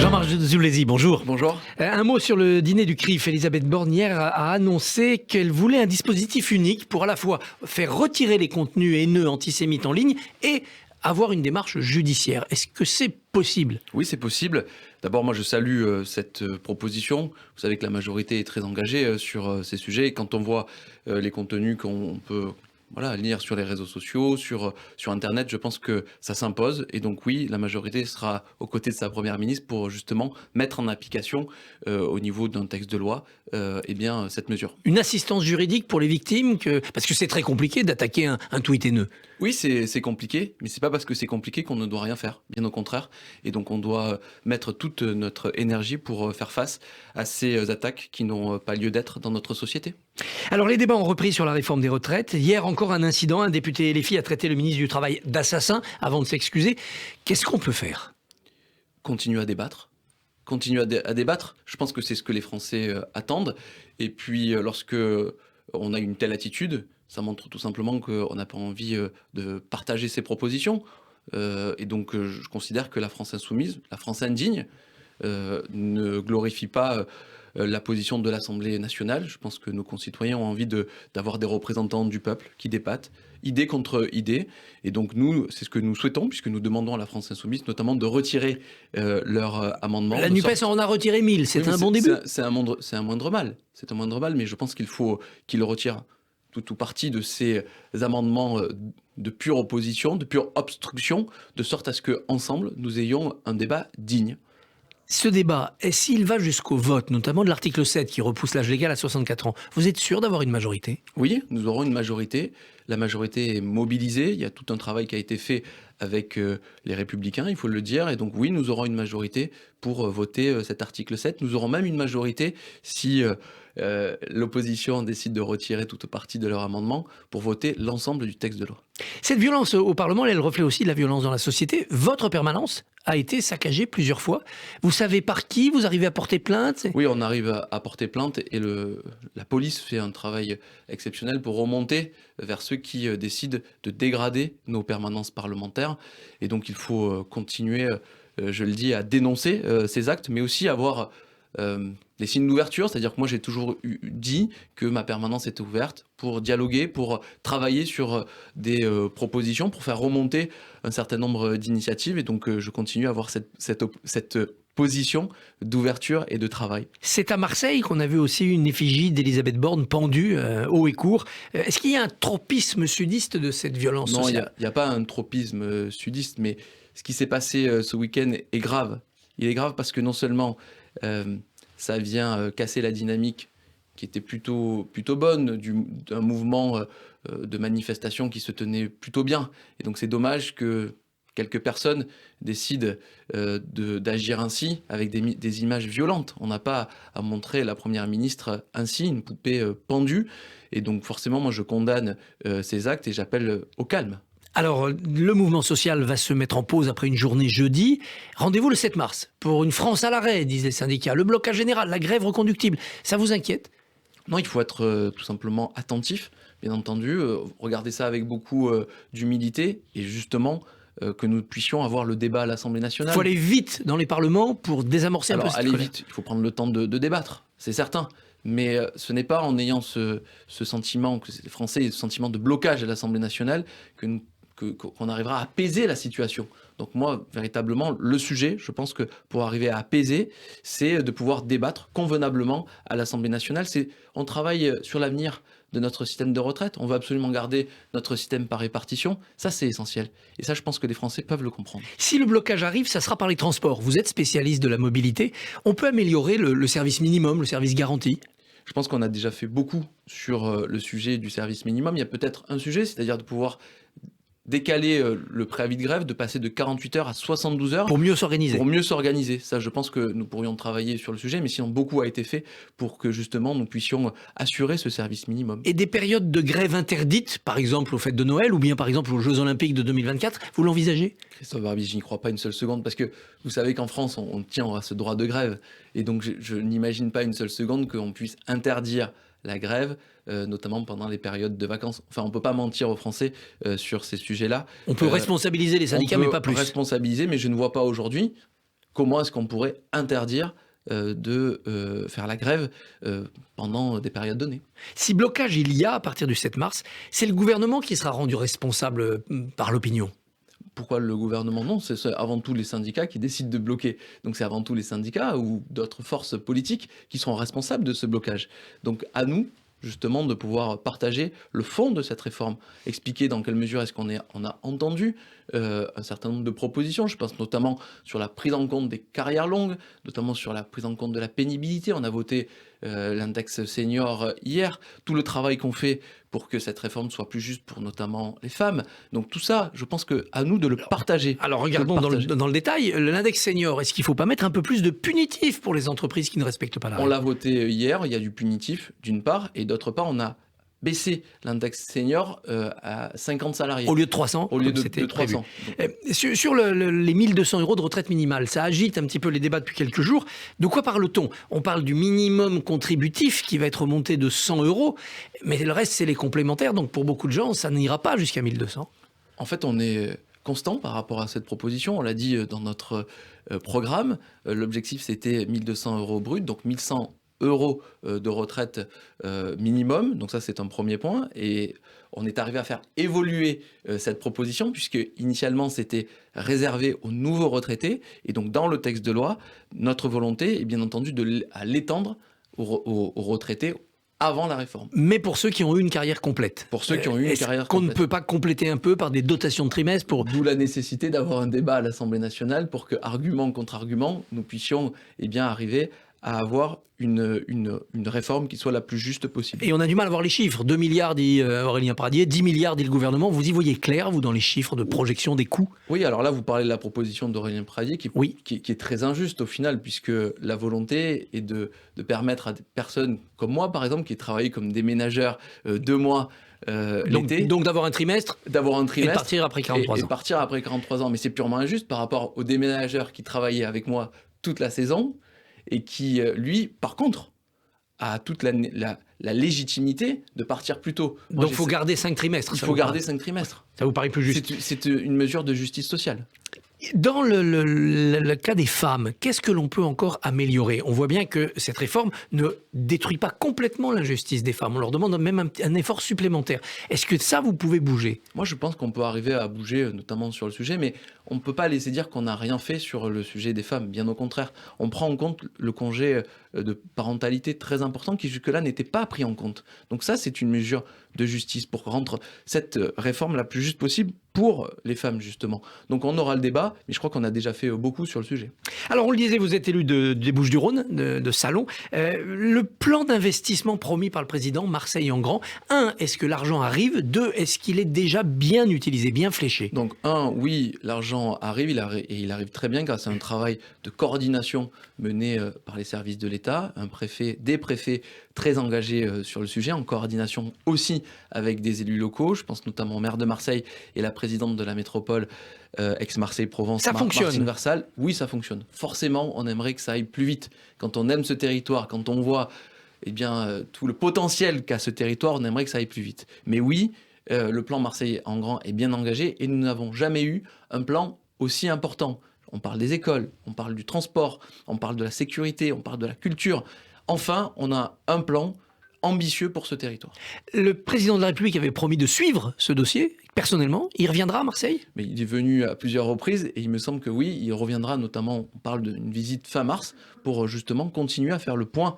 Jean-Marc Zulesi, bonjour. Bonjour. Un mot sur le dîner du CRIF. Elisabeth Borne hier a annoncé qu'elle voulait un dispositif unique pour à la fois faire retirer les contenus haineux antisémites en ligne et avoir une démarche judiciaire. Est-ce que c'est possible ? Oui, c'est possible. D'abord, moi, je salue cette proposition. Vous savez que la majorité est très engagée sur ces sujets. Et quand on voit les contenus qu'on peut lire sur les réseaux sociaux, sur Internet, je pense que ça s'impose. Et donc oui, la majorité sera aux côtés de sa première ministre pour justement mettre en application au niveau d'un texte de loi cette mesure. Une assistance juridique pour les victimes parce que c'est très compliqué d'attaquer un tweet haineux. Oui, c'est compliqué, mais c'est pas parce que c'est compliqué qu'on ne doit rien faire, bien au contraire. Et donc on doit mettre toute notre énergie pour faire face à ces attaques qui n'ont pas lieu d'être dans notre société. Alors les débats ont repris sur la réforme des retraites. Hier encore un incident, un député LFI a traité le ministre du Travail d'assassin avant de s'excuser. Qu'est-ce qu'on peut faire ? Continuer à débattre. Continuer à débattre. Je pense que c'est ce que les Français attendent. Et puis lorsque on a une telle attitude, ça montre tout simplement qu'on n'a pas envie de partager ses propositions. Et donc je considère que la France insoumise, la France indigne, ne glorifie pas la position de l'Assemblée nationale. Je pense que nos concitoyens ont envie d'avoir des représentants du peuple qui débattent, idée contre idée. Et donc nous, c'est ce que nous souhaitons, puisque nous demandons à la France insoumise notamment de retirer leur amendement. La NUPES en a retiré 1000, c'est un bon début. C'est un moindre mal. C'est un moindre mal, mais je pense qu'il faut qu'il retire tout ou partie de ces amendements de pure opposition, de pure obstruction, de sorte à ce qu'ensemble, nous ayons un débat digne. Ce débat, s'il va jusqu'au vote, notamment de l'article 7 qui repousse l'âge légal à 64 ans, vous êtes sûr d'avoir une majorité ? Oui, nous aurons une majorité. La majorité est mobilisée. Il y a tout un travail qui a été fait avec les Républicains, il faut le dire. Et donc oui, nous aurons une majorité pour voter cet article 7. Nous aurons même une majorité si l'opposition décide de retirer toute partie de leur amendement pour voter l'ensemble du texte de loi. Cette violence au Parlement, elle reflète aussi la violence dans la société. Votre permanence a été saccagée plusieurs fois. Vous savez par qui ? Vous arrivez à porter plainte ? Oui, on arrive à porter plainte et la police fait un travail exceptionnel pour remonter vers ceux qui décident de dégrader nos permanences parlementaires. Et donc il faut continuer, je le dis, à dénoncer ces actes, mais aussi avoir des signes d'ouverture, c'est-à-dire que moi j'ai toujours dit que ma permanence était ouverte pour dialoguer, pour travailler sur des propositions, pour faire remonter un certain nombre d'initiatives, et donc je continue à avoir cette position d'ouverture et de travail. C'est à Marseille qu'on a vu aussi une effigie d'Elisabeth Borne pendue haut et court. Est-ce qu'il y a un tropisme sudiste de cette violence sociale ? Non, il n'y a pas un tropisme sudiste, mais ce qui s'est passé ce week-end est grave. Il est grave parce que non seulement ça vient casser la dynamique qui était plutôt bonne d'un mouvement de manifestation qui se tenait plutôt bien. Et donc c'est dommage que quelques personnes décident d'agir ainsi avec des images violentes. On n'a pas à montrer la Première ministre ainsi, une poupée pendue. Et donc forcément, moi je condamne ces actes et j'appelle au calme. Alors, le mouvement social va se mettre en pause après une journée jeudi. Rendez-vous le 7 mars pour une France à l'arrêt, disent les syndicats. Le blocage général, la grève reconductible, ça vous inquiète ? Non, il faut être tout simplement attentif, bien entendu. Regarder ça avec beaucoup d'humilité et justement que nous puissions avoir le débat à l'Assemblée nationale. Il faut aller vite dans les parlements pour désamorcer un peu cette colère. Aller vite, il faut prendre le temps de débattre, c'est certain. Mais ce n'est pas en ayant ce sentiment, que les Français aient ce sentiment de blocage à l'Assemblée nationale qu'on arrivera à apaiser la situation. Donc moi, véritablement, le sujet, je pense que pour arriver à apaiser, c'est de pouvoir débattre convenablement à l'Assemblée nationale. On travaille sur l'avenir de notre système de retraite. On veut absolument garder notre système par répartition. Ça, c'est essentiel. Et ça, je pense que les Français peuvent le comprendre. Si le blocage arrive, ça sera par les transports. Vous êtes spécialiste de la mobilité. On peut améliorer le service minimum, le service garanti ? Je pense qu'on a déjà fait beaucoup sur le sujet du service minimum. Il y a peut-être un sujet, c'est-à-dire de pouvoir décaler le préavis de grève, de passer de 48 heures à 72 heures. Pour mieux s'organiser. Pour mieux s'organiser. Ça, je pense que nous pourrions travailler sur le sujet, mais sinon beaucoup a été fait pour que justement nous puissions assurer ce service minimum. Et des périodes de grève interdites, par exemple aux fêtes de Noël ou bien par exemple aux Jeux Olympiques de 2024, vous l'envisagez ? Christophe Barbier, je n'y crois pas une seule seconde, parce que vous savez qu'en France, on tient à ce droit de grève. Et donc je n'imagine pas une seule seconde qu'on puisse interdire la grève, notamment pendant les périodes de vacances. Enfin, on ne peut pas mentir aux Français sur ces sujets-là. On peut responsabiliser les syndicats, mais pas plus. On peut responsabiliser, mais je ne vois pas aujourd'hui comment est-ce qu'on pourrait interdire de faire la grève pendant des périodes données. Si blocage il y a à partir du 7 mars, c'est le gouvernement qui sera rendu responsable par l'opinion. Pourquoi le gouvernement? Non, c'est avant tout les syndicats qui décident de bloquer. Donc c'est avant tout les syndicats ou d'autres forces politiques qui sont responsables de ce blocage. Donc à nous, justement, de pouvoir partager le fond de cette réforme, expliquer dans quelle mesure est-ce qu'on a entendu un certain nombre de propositions. Je pense notamment sur la prise en compte des carrières longues, notamment sur la prise en compte de la pénibilité. On a voté l'index senior hier, tout le travail qu'on fait pour que cette réforme soit plus juste pour notamment les femmes. Donc tout ça, je pense qu'à nous de le partager. Alors regardons dans le détail, l'index senior, est-ce qu'il ne faut pas mettre un peu plus de punitif pour les entreprises qui ne respectent pas la règle? On l'a voté hier, il y a du punitif d'une part, et d'autre part, on a baissé l'index senior à 50 salariés. Au lieu de 300, au lieu de 300. Donc, sur les 1 200 € de retraite minimale, ça agite un petit peu les débats depuis quelques jours. De quoi parle-t-on? On parle du minimum contributif qui va être monté de 100 €, mais le reste, c'est les complémentaires. Donc pour beaucoup de gens, ça n'ira pas jusqu'à 1 200. En fait, on est constant par rapport à cette proposition. On l'a dit dans notre programme. L'objectif, c'était 1 200 € brut, donc 1 100 € de retraite minimum. Donc ça, c'est un premier point. Et on est arrivé à faire évoluer cette proposition, puisque initialement, c'était réservé aux nouveaux retraités. Et donc, dans le texte de loi, notre volonté est bien entendu à l'étendre aux retraités avant la réforme. Mais pour ceux qui ont eu une carrière complète. Pour ceux qui ont eu une carrière qu'on complète. ne peut pas compléter un peu par des dotations de trimestre pour... D'où la nécessité d'avoir un débat à l'Assemblée nationale pour que, argument contre argument, nous puissions arriver à avoir une réforme qui soit la plus juste possible. Et on a du mal à voir les chiffres. 2 milliards, dit Aurélien Pradier, 10 milliards, dit le gouvernement. Vous y voyez clair, vous, dans les chiffres de projection des coûts? Oui, alors là, vous parlez de la proposition d'Aurélien Pradier qui est très injuste au final, puisque la volonté est de permettre à des personnes comme moi, par exemple, qui travaillent comme des ménageurs 2 mois l'été. Donc d'avoir un trimestre et de partir après 43 ans. Et partir après 43 ans. Mais c'est purement injuste par rapport aux déménageurs qui travaillaient avec moi toute la saison et qui, lui, par contre, a toute la légitimité de partir plus tôt. Moi, donc il faut garder 5 trimestres. Il faut garder 5 trimestres. Ça vous paraît plus juste? C'est une mesure de justice sociale. Dans le cas des femmes, qu'est-ce que l'on peut encore améliorer? On voit bien que cette réforme ne détruit pas complètement l'injustice des femmes. On leur demande même un effort supplémentaire. Est-ce que ça, vous pouvez bouger? Moi, je pense qu'on peut arriver à bouger, notamment sur le sujet, mais on ne peut pas laisser dire qu'on n'a rien fait sur le sujet des femmes. Bien au contraire, on prend en compte le congé de parentalité très important qui jusque-là n'était pas pris en compte. Donc ça, c'est une mesure de justice pour rendre cette réforme la plus juste possible pour les femmes, justement. Donc on aura le débat, mais je crois qu'on a déjà fait beaucoup sur le sujet. Alors on le disait, vous êtes élu des Bouches-du-Rhône, de Salon. Le plan d'investissement promis par le président, Marseille en grand, 1, est-ce que l'argent arrive? 2, est-ce qu'il est déjà bien utilisé, bien fléché? Donc 1, oui, l'argent arrive, il arrive très bien grâce à un travail de coordination mené par les services de l'État, des préfets très engagés sur le sujet, en coordination aussi avec des élus locaux. Je pense notamment au maire de Marseille et la présidente de la métropole Aix-Marseille-Provence. Ça fonctionne. Martine Varsal. Oui, ça fonctionne. Forcément, on aimerait que ça aille plus vite. Quand on aime ce territoire, quand on voit tout le potentiel qu'a ce territoire, on aimerait que ça aille plus vite. Mais oui, le plan Marseille en grand est bien engagé et nous n'avons jamais eu un plan aussi important. On parle des écoles, on parle du transport, on parle de la sécurité, on parle de la culture. Enfin, on a un plan ambitieux pour ce territoire. Le président de la République avait promis de suivre ce dossier, personnellement. Il reviendra à Marseille? Mais il est venu à plusieurs reprises et il me semble que oui, il reviendra notamment, on parle d'une visite fin mars, pour justement continuer à faire le point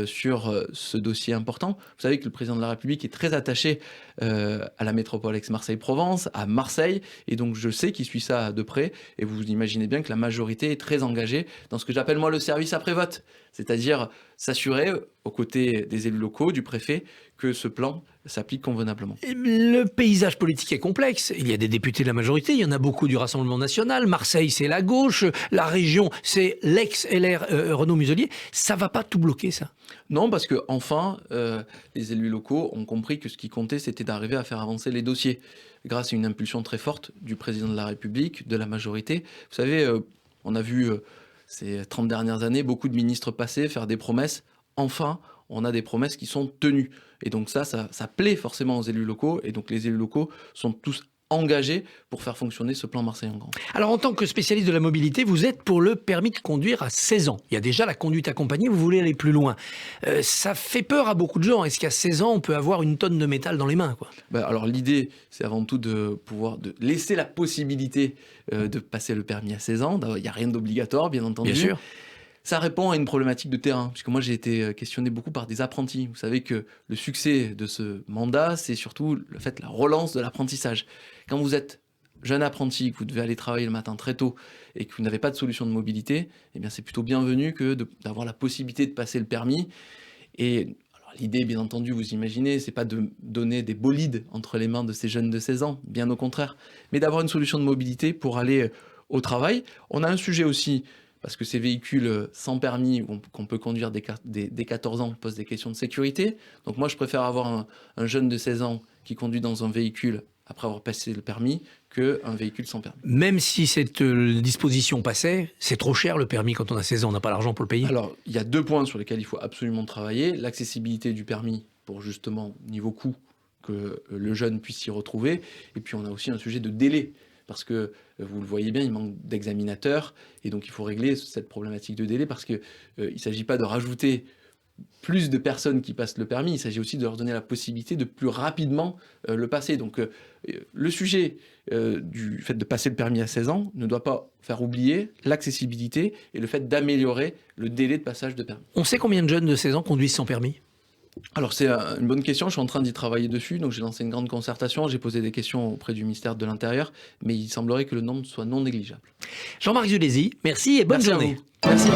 sur ce dossier important. Vous savez que le président de la République est très attaché à la métropole Aix-Marseille-Provence, à Marseille, et donc je sais qu'il suit ça de près, et vous imaginez bien que la majorité est très engagée dans ce que j'appelle moi le service après-vote, c'est-à-dire s'assurer aux côtés des élus locaux, du préfet, que ce plan s'applique convenablement. Le paysage politique est complexe. Il y a des députés de la majorité, il y en a beaucoup du Rassemblement national. Marseille, c'est la gauche. La région, c'est l'ex-LR Renaud Muselier. Ça va pas tout bloquer, ça? Non, parce que enfin, les élus locaux ont compris que ce qui comptait, c'était d'arriver à faire avancer les dossiers, grâce à une impulsion très forte du président de la République, de la majorité. Vous savez, on a vu ces 30 dernières années beaucoup de ministres passer, faire des promesses. Enfin, on a des promesses qui sont tenues. Et donc ça plaît forcément aux élus locaux. Et donc les élus locaux sont tous engagés pour faire fonctionner ce plan Marseille en grand. Alors, en tant que spécialiste de la mobilité, vous êtes pour le permis de conduire à 16 ans. Il y a déjà la conduite accompagnée, vous voulez aller plus loin. Ça fait peur à beaucoup de gens. Est-ce qu'à 16 ans, on peut avoir une tonne de métal dans les mains, quoi? Alors l'idée, c'est avant tout de laisser la possibilité de passer le permis à 16 ans. Il n'y a rien d'obligatoire, bien entendu. Bien sûr. Ça répond à une problématique de terrain, puisque moi j'ai été questionné beaucoup par des apprentis. Vous savez que le succès de ce mandat, c'est surtout la relance de l'apprentissage. Quand vous êtes jeune apprenti, que vous devez aller travailler le matin très tôt et que vous n'avez pas de solution de mobilité, eh bien c'est plutôt bienvenu que d'avoir la possibilité de passer le permis. Et alors, l'idée, bien entendu, vous imaginez, c'est pas de donner des bolides entre les mains de ces jeunes de 16 ans, bien au contraire, mais d'avoir une solution de mobilité pour aller au travail. On a un sujet aussi, parce que ces véhicules sans permis qu'on peut conduire dès 14 ans posent des questions de sécurité. Donc moi, je préfère avoir un jeune de 16 ans qui conduit dans un véhicule après avoir passé le permis qu'un véhicule sans permis. Même si cette disposition passait, c'est trop cher le permis quand on a 16 ans, on n'a pas l'argent pour le payer. Alors, il y a 2 points sur lesquels il faut absolument travailler. L'accessibilité du permis pour justement, niveau coût, que le jeune puisse s'y retrouver. Et puis on a aussi un sujet de délai. Parce que, vous le voyez bien, il manque d'examinateurs. Et donc, il faut régler cette problématique de délai parce qu'il ne s'agit pas de rajouter plus de personnes qui passent le permis. Il s'agit aussi de leur donner la possibilité de plus rapidement le passer. Donc, le sujet du fait de passer le permis à 16 ans ne doit pas faire oublier l'accessibilité et le fait d'améliorer le délai de passage de permis. On sait combien de jeunes de 16 ans conduisent sans permis? Alors c'est une bonne question, je suis en train d'y travailler dessus, donc j'ai lancé une grande concertation, j'ai posé des questions auprès du ministère de l'Intérieur, mais il semblerait que le nombre soit non négligeable. Jean-Marc Zulesi, merci et bonne Merci à journée. vous. Merci.